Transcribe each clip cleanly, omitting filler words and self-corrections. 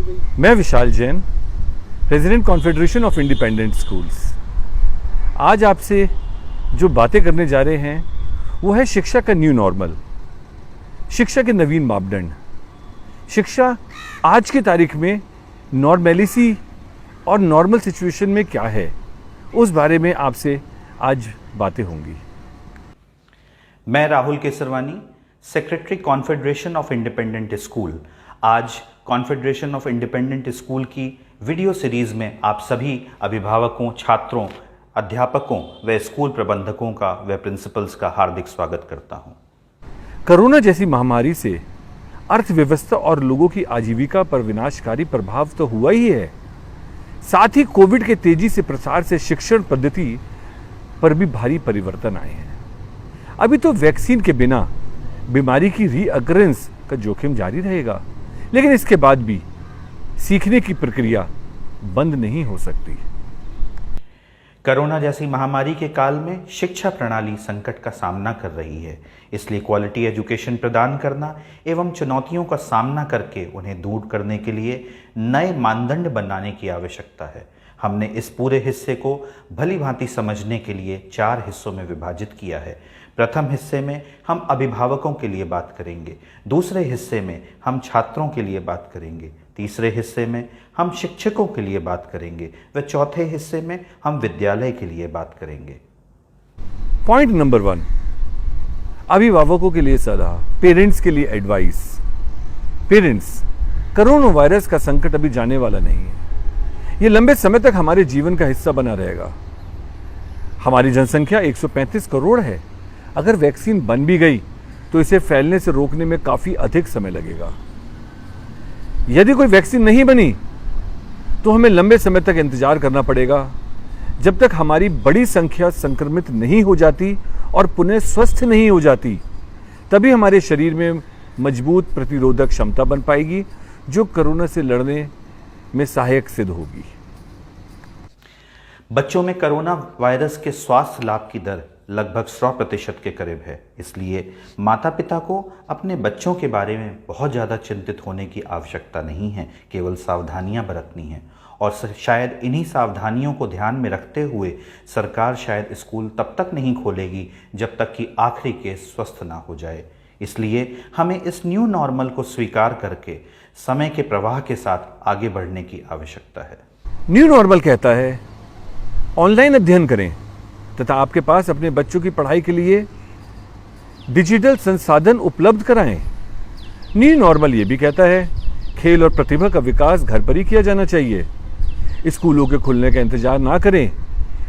मैं Vishal Jain, president confederation of independent schools. आज आपसे जो बातें करने जा रहे हैं वो है शिक्षा का न्यू नॉर्मल, शिक्षा के नवीन मापदंड। शिक्षा आज की तारीख में नॉर्मेलिसी और नॉर्मल सिचुएशन में क्या है, उस बारे में आपसे आज बातें होंगी। मैं Rahul Kesarwani, secretary confederation of independent school, आज कॉन्फेडरेशन ऑफ इंडिपेंडेंट स्कूल की वीडियो सीरीज में आप सभी अभिभावकों, छात्रों, अध्यापकों व स्कूल प्रबंधकों का व प्रिंसिपल्स का हार्दिक स्वागत करता हूं। कोरोना जैसी महामारी से अर्थव्यवस्था और लोगों की आजीविका पर विनाशकारी प्रभाव तो हुआ ही है, साथ ही कोविड के तेजी से प्रसार से शिक्षण पद्धति पर भी भारी परिवर्तन आए हैं। अभी तो वैक्सीन के बिना बीमारी की रीअकरेंस का जोखिम जारी रहेगा, लेकिन इसके बाद भी सीखने की प्रक्रिया बंद नहीं हो सकती। कोरोना जैसी महामारी के काल में शिक्षा प्रणाली संकट का सामना कर रही है, इसलिए क्वालिटी एजुकेशन प्रदान करना एवं चुनौतियों का सामना करके उन्हें दूर करने के लिए नए मानदंड बनाने की आवश्यकता है। हमने इस पूरे हिस्से को भली भांति समझने के लिए 4 हिस्सों में विभाजित किया है। प्रथम हिस्से में हम अभिभावकों के लिए बात करेंगे, दूसरे हिस्से में हम छात्रों के लिए बात करेंगे, तीसरे हिस्से में हम शिक्षकों के लिए बात करेंगे व चौथे हिस्से में हम विद्यालय के लिए बात करेंगे। पॉइंट नंबर 1, अभिभावकों के लिए सलाह, पेरेंट्स के लिए एडवाइस। पेरेंट्स, कोरोना वायरस का संकट अभी जाने वाला नहीं है, ये लंबे समय तक हमारे जीवन का हिस्सा बना रहेगा। हमारी जनसंख्या 135 करोड़ है। अगर वैक्सीन बन भी गई तो इसे फैलने से रोकने में काफी अधिक समय लगेगा। यदि कोई वैक्सीन नहीं बनी तो हमें लंबे समय तक इंतजार करना पड़ेगा, जब तक हमारी बड़ी संख्या संक्रमित नहीं हो जाती और पुनः स्वस्थ नहीं हो जाती। तभी हमारे शरीर में मजबूत प्रतिरोधक क्षमता बन पाएगी, जो कोरोना से लड़ने में सहायक सिद्ध होगी। बच्चों में कोरोना वायरस के स्वास्थ्य लाभ की दर लगभग 100% के करीब है, इसलिए माता पिता को अपने बच्चों के बारे में बहुत ज़्यादा चिंतित होने की आवश्यकता नहीं है, केवल सावधानियां बरतनी हैं। और शायद इन्हीं सावधानियों को ध्यान में रखते हुए सरकार शायद स्कूल तब तक नहीं खोलेगी जब तक कि आखिरी केस स्वस्थ ना हो जाए। इसलिए हमें इस न्यू नॉर्मल को स्वीकार करके समय के प्रवाह के साथ आगे बढ़ने की आवश्यकता है। न्यू नॉर्मल कहता है ऑनलाइन अध्ययन करें तथा आपके पास अपने बच्चों की पढ़ाई के लिए डिजिटल संसाधन उपलब्ध कराएं। न्यू नॉर्मल ये भी कहता है खेल और प्रतिभा का विकास घर पर ही किया जाना चाहिए। स्कूलों के खुलने का इंतजार ना करें।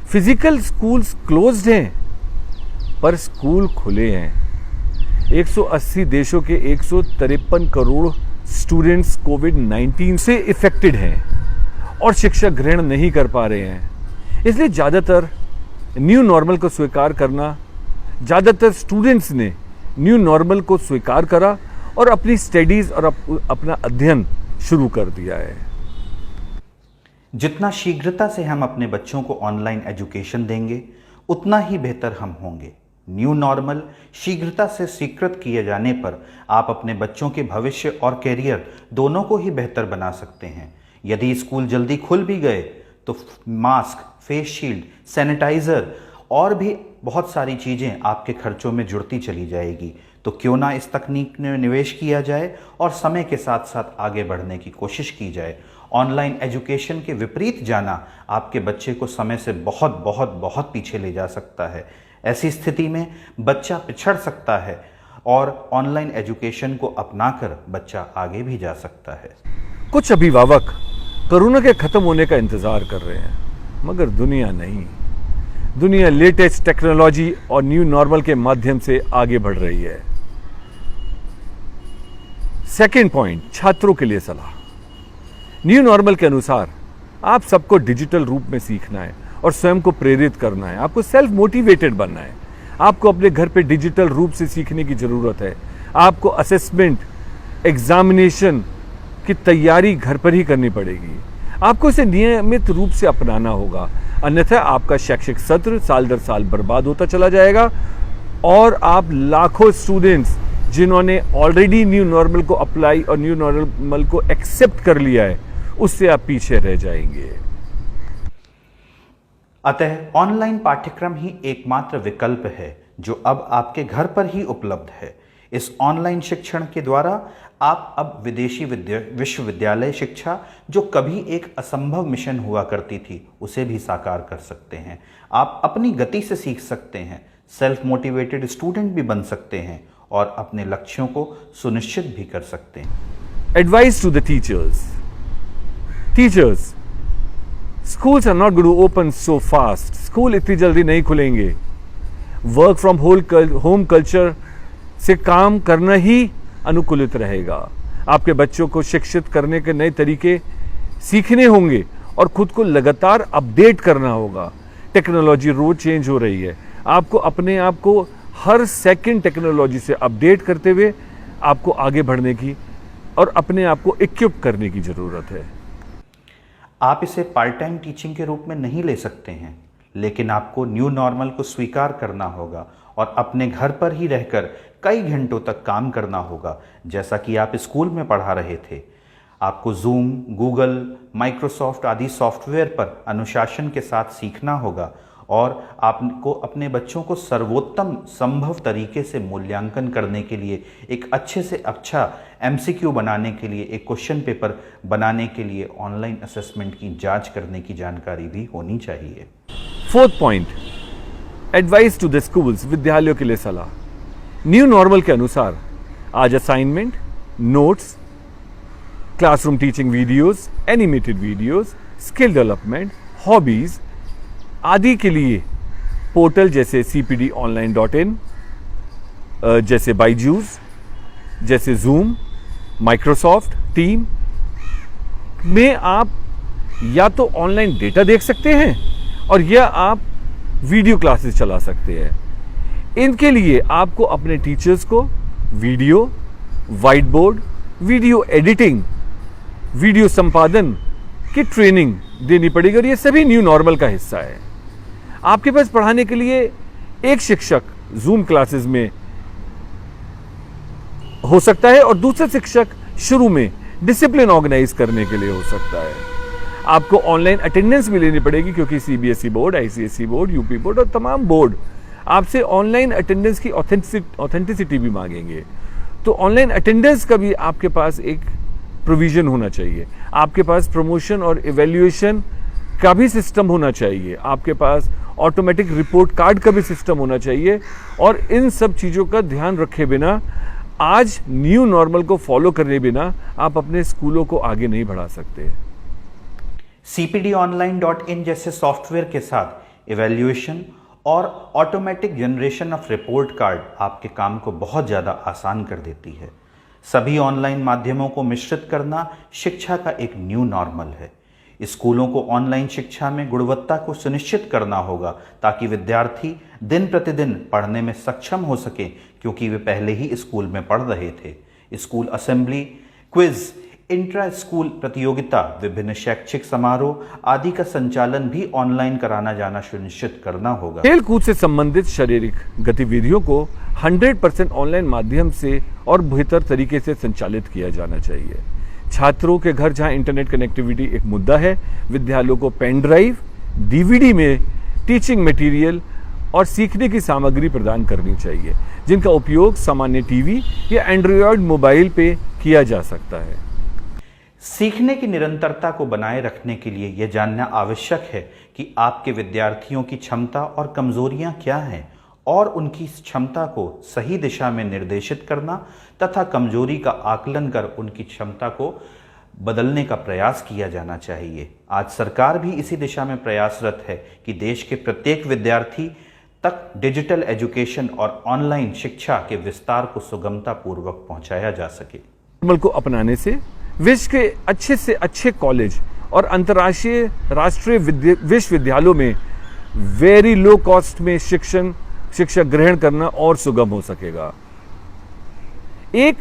फिजिकल स्कूल्स क्लोज्ड हैं पर स्कूल खुले हैं। 180 देशों के 153 करोड़ स्टूडेंट्स कोविड-19 से इफेक्टेड हैं और शिक्षा ग्रहण नहीं कर पा रहे हैं। इसलिए ज़्यादातर न्यू नॉर्मल को स्वीकार करना, ज़्यादातर स्टूडेंट्स ने न्यू नॉर्मल को स्वीकार करा और अपनी स्टडीज़ और अपना अध्ययन शुरू कर दिया है। जितना शीघ्रता से हम अपने बच्चों को ऑनलाइन एजुकेशन देंगे उतना ही बेहतर हम होंगे। न्यू नॉर्मल शीघ्रता से स्वीकृत किए जाने पर आप अपने बच्चों के भविष्य और कैरियर दोनों को ही बेहतर बना सकते हैं। यदि स्कूल जल्दी खुल भी गए तो मास्क, फेस शील्ड, सैनिटाइज़र और भी बहुत सारी चीज़ें आपके खर्चों में जुड़ती चली जाएगी। तो क्यों ना इस तकनीक में निवेश किया जाए और समय के साथ साथ आगे बढ़ने की कोशिश की जाए। ऑनलाइन एजुकेशन के विपरीत जाना आपके बच्चे को समय से बहुत बहुत बहुत पीछे ले जा सकता है। ऐसी स्थिति में बच्चा पिछड़ सकता है और ऑनलाइन एजुकेशन को अपनाकर बच्चा आगे भी जा सकता है। कुछ अभिभावक कोरोना के खत्म होने का इंतजार कर रहे हैं, मगर दुनिया नहीं। दुनिया लेटेस्ट टेक्नोलॉजी और न्यू नॉर्मल के माध्यम से आगे बढ़ रही है। सेकंड पॉइंट, छात्रों के लिए सलाह। न्यू नॉर्मल के अनुसार आप सबको डिजिटल रूप में सीखना है और स्वयं को प्रेरित करना है। आपको सेल्फ मोटिवेटेड बनना है। आपको अपने घर पे डिजिटल रूप से सीखने की जरूरत है। आपको असेसमेंट, एग्जामिनेशन की तैयारी घर पर ही करनी पड़ेगी। आपको इसे नियमित रूप से अपनाना होगा, अन्यथा आपका शैक्षिक सत्र साल दर साल बर्बाद होता चला जाएगा और आप लाखों स्टूडेंट्स जिन्होंने ऑलरेडी न्यू नॉर्मल को अप्लाई और न्यू नॉर्मल को एक्सेप्ट कर लिया है, उससे आप पीछे रह जाएंगे। अतः ऑनलाइन पाठ्यक्रम ही एकमात्र विकल्प है जो अब आपके घर पर ही उपलब्ध है। इस ऑनलाइन शिक्षण के द्वारा आप अब विदेशी विश्वविद्यालय शिक्षा, जो कभी एक असंभव मिशन हुआ करती थी, उसे भी साकार कर सकते हैं। आप अपनी गति से सीख सकते हैं, सेल्फ मोटिवेटेड स्टूडेंट भी बन सकते हैं और अपने लक्ष्यों को सुनिश्चित भी कर सकते हैं। Advice to the teachers, schools are not going to open so fast. School इतनी जल्दी नहीं खुलेंगे। वर्क फ्रॉम होम कल्चर से काम करना ही अनुकूलित रहेगा। आपके बच्चों को शिक्षित करने के नए तरीके सीखने होंगे और खुद को लगातार अपडेट करना होगा। टेक्नोलॉजी रोज चेंज हो रही है। आपको अपने आप को हर सेकंड टेक्नोलॉजी से अपडेट करते हुए आपको आगे बढ़ने की और अपने आप को इक्विप करने की जरूरत है। आप इसे पार्ट टाइम टीचिंग के रूप में नहीं ले सकते हैं, लेकिन आपको न्यू नॉर्मल को स्वीकार करना होगा और अपने घर पर ही रहकर कई घंटों तक काम करना होगा, जैसा कि आप स्कूल में पढ़ा रहे थे। आपको जूम, गूगल, माइक्रोसॉफ्ट आदि सॉफ्टवेयर पर अनुशासन के साथ सीखना होगा और आपको अपने बच्चों को सर्वोत्तम संभव तरीके से मूल्यांकन करने के लिए, एक अच्छे से अच्छा MCQ बनाने के लिए, एक क्वेश्चन पेपर बनाने के लिए ऑनलाइन असेसमेंट की जांच करने की जानकारी भी होनी चाहिए। 4th point, advice to the schools, विद्यालयों के लिए सलाह। न्यू नॉर्मल के अनुसार आज assignment, notes, classroom teaching videos, animated videos, skill development, hobbies आदि के लिए पोर्टल जैसे cpdonline.in, जैसे बायजूस, जैसे जूम, माइक्रोसॉफ्ट टीम में आप या तो ऑनलाइन डेटा देख सकते हैं और या आप वीडियो क्लासेस चला सकते हैं। इनके लिए आपको अपने टीचर्स को video, white board, video editing, video संपादन की ट्रेनिंग देनी पड़ेगी और ये सभी न्यू नॉर्मल का हिस्सा है। आपके पास पढ़ाने के लिए एक शिक्षक जूम क्लासेस में हो सकता है और दूसरा शिक्षक शुरू में डिसिप्लिन ऑर्गेनाइज करने के लिए हो सकता है। आपको ऑनलाइन अटेंडेंस भी लेनी पड़ेगी क्योंकि CBSE board, ICSE board, UP board और तमाम बोर्ड आपसे ऑनलाइन अटेंडेंस की ऑथेंटिसिटी भी मांगेंगे। तो ऑनलाइन अटेंडेंस का भी आपके पास एक प्रोविजन होना चाहिए। आपके पास प्रमोशन और इवैल्यूएशन का भी सिस्टम होना चाहिए। आपके पास ऑटोमेटिक रिपोर्ट कार्ड का भी सिस्टम होना चाहिए और इन सब चीज़ों का ध्यान रखे बिना, आज न्यू नॉर्मल को फॉलो करने बिना आप अपने स्कूलों को आगे नहीं बढ़ा सकते। cpdonline.in जैसे सॉफ्टवेयर के साथ इवैल्यूएशन और automatic generation of report card आपके काम को बहुत ज़्यादा आसान कर देती है। सभी ऑनलाइन माध्यमों को मिश्रित करना शिक्षा का एक न्यू नॉर्मल है। स्कूलों को ऑनलाइन शिक्षा में गुणवत्ता को सुनिश्चित करना होगा ताकि विद्यार्थी दिन प्रतिदिन पढ़ने में सक्षम हो सके, क्योंकि वे पहले ही स्कूल में पढ़ रहे थे। School assembly, quiz, intra school प्रतियोगिता, विभिन्न शैक्षिक समारोह आदि का संचालन भी ऑनलाइन कराना जाना सुनिश्चित करना होगा। खेल कूद से संबंधित शारीरिक गतिविधियों को 100% ऑनलाइन माध्यम से और बेहतर तरीके से संचालित किया जाना चाहिए। छात्रों के घर जहां इंटरनेट कनेक्टिविटी एक मुद्दा है, विद्यालयों को पेन ड्राइव, DVD में टीचिंग मटेरियल और सीखने की सामग्री प्रदान करनी चाहिए, जिनका उपयोग सामान्य टीवी या एंड्रॉयड मोबाइल पे किया जा सकता है। सीखने की निरंतरता को बनाए रखने के लिए यह जानना आवश्यक है कि आपके विद्यार्थियों की क्षमता और कमजोरियां क्या हैं और उनकी क्षमता को सही दिशा में निर्देशित करना तथा कमजोरी का आकलन कर उनकी क्षमता को बदलने का प्रयास किया जाना चाहिए। आज सरकार भी इसी दिशा में प्रयासरत है कि देश के प्रत्येक विद्यार्थी तक डिजिटल एजुकेशन और ऑनलाइन शिक्षा के विस्तार को सुगमता पूर्वक पहुंचाया जा सके। नॉर्मल को अपनाने से विश्व के अच्छे से अच्छे कॉलेज और अंतर्राष्ट्रीय राष्ट्रीय विश्वविद्यालयों में वेरी लो कॉस्ट में शिक्षा ग्रहण करना और सुगम हो सकेगा। एक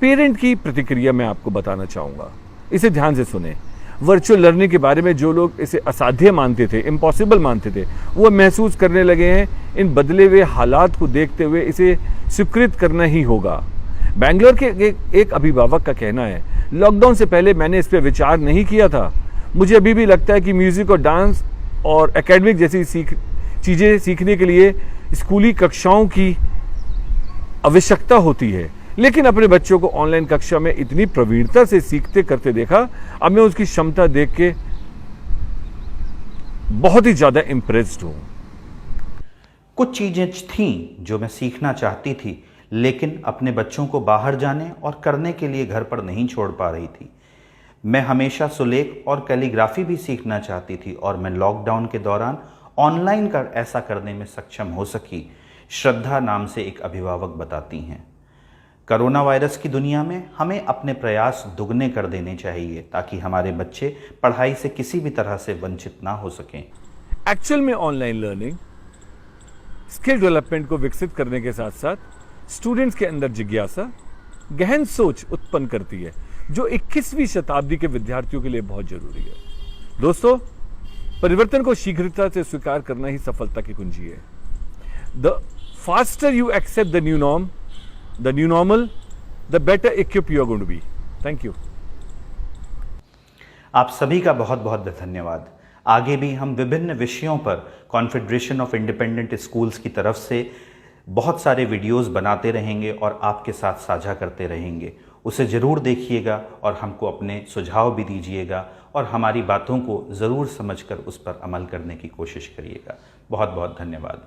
पेरेंट की प्रतिक्रिया मैं आपको बताना चाहूंगा, इसे ध्यान से सुने। वर्चुअल लर्निंग के बारे में जो लोग इसे असाध्य मानते थे, इम्पॉसिबल मानते थे, वो महसूस करने लगे हैं इन बदले हुए हालात को देखते हुए इसे स्वीकृत करना ही होगा। बैंगलोर के एक अभिभावक का कहना है, लॉकडाउन से पहले मैंने इस पर विचार नहीं किया था। मुझे अभी भी लगता है कि म्यूजिक और डांस और एकेडमिक जैसी चीज़ें सीखने के लिए स्कूली कक्षाओं की आवश्यकता होती है, लेकिन अपने बच्चों को ऑनलाइन कक्षा में इतनी प्रवीणता से सीखते करते देखा, अब मैं उसकी क्षमता देख के बहुत ही ज़्यादा इम्प्रेस्ड हूँ। कुछ चीज़ें थीं जो मैं सीखना चाहती थी, लेकिन अपने बच्चों को बाहर जाने और करने के लिए घर पर नहीं छोड़ पा रही थी। मैं हमेशा सुलेख और कैलीग्राफी भी सीखना चाहती थी और मैं लॉकडाउन के दौरान ऑनलाइन ऐसा करने में सक्षम हो सकी, श्रद्धा नाम से एक अभिभावक बताती हैं। कोरोना वायरस की दुनिया में हमें अपने प्रयास दुगने कर देने चाहिए ताकि हमारे बच्चे पढ़ाई से किसी भी तरह से वंचित ना हो सकें। एक्चुअल में ऑनलाइन लर्निंग स्किल डेवलपमेंट को विकसित करने के साथ साथ स्टूडेंट्स के अंदर जिज्ञासा, गहन सोच उत्पन्न करती है, जो 21वीं शताब्दी के विद्यार्थियों के लिए बहुत जरूरी है। दोस्तों, परिवर्तन को शीघ्रता से स्वीकार करना ही सफलता की कुंजी है। The faster you accept the new norm, the new normal, the better equipped you are going to be. Thank you. आप सभी का बहुत बहुत धन्यवाद। आगे भी हम विभिन्न विषयों पर कॉन्फेडरेशन ऑफ इंडिपेंडेंट स्कूल्स की तरफ से बहुत सारे वीडियोस बनाते रहेंगे और आपके साथ साझा करते रहेंगे। उसे ज़रूर देखिएगा और हमको अपने सुझाव भी दीजिएगा और हमारी बातों को ज़रूर समझकर उस पर अमल करने की कोशिश करिएगा। बहुत बहुत धन्यवाद।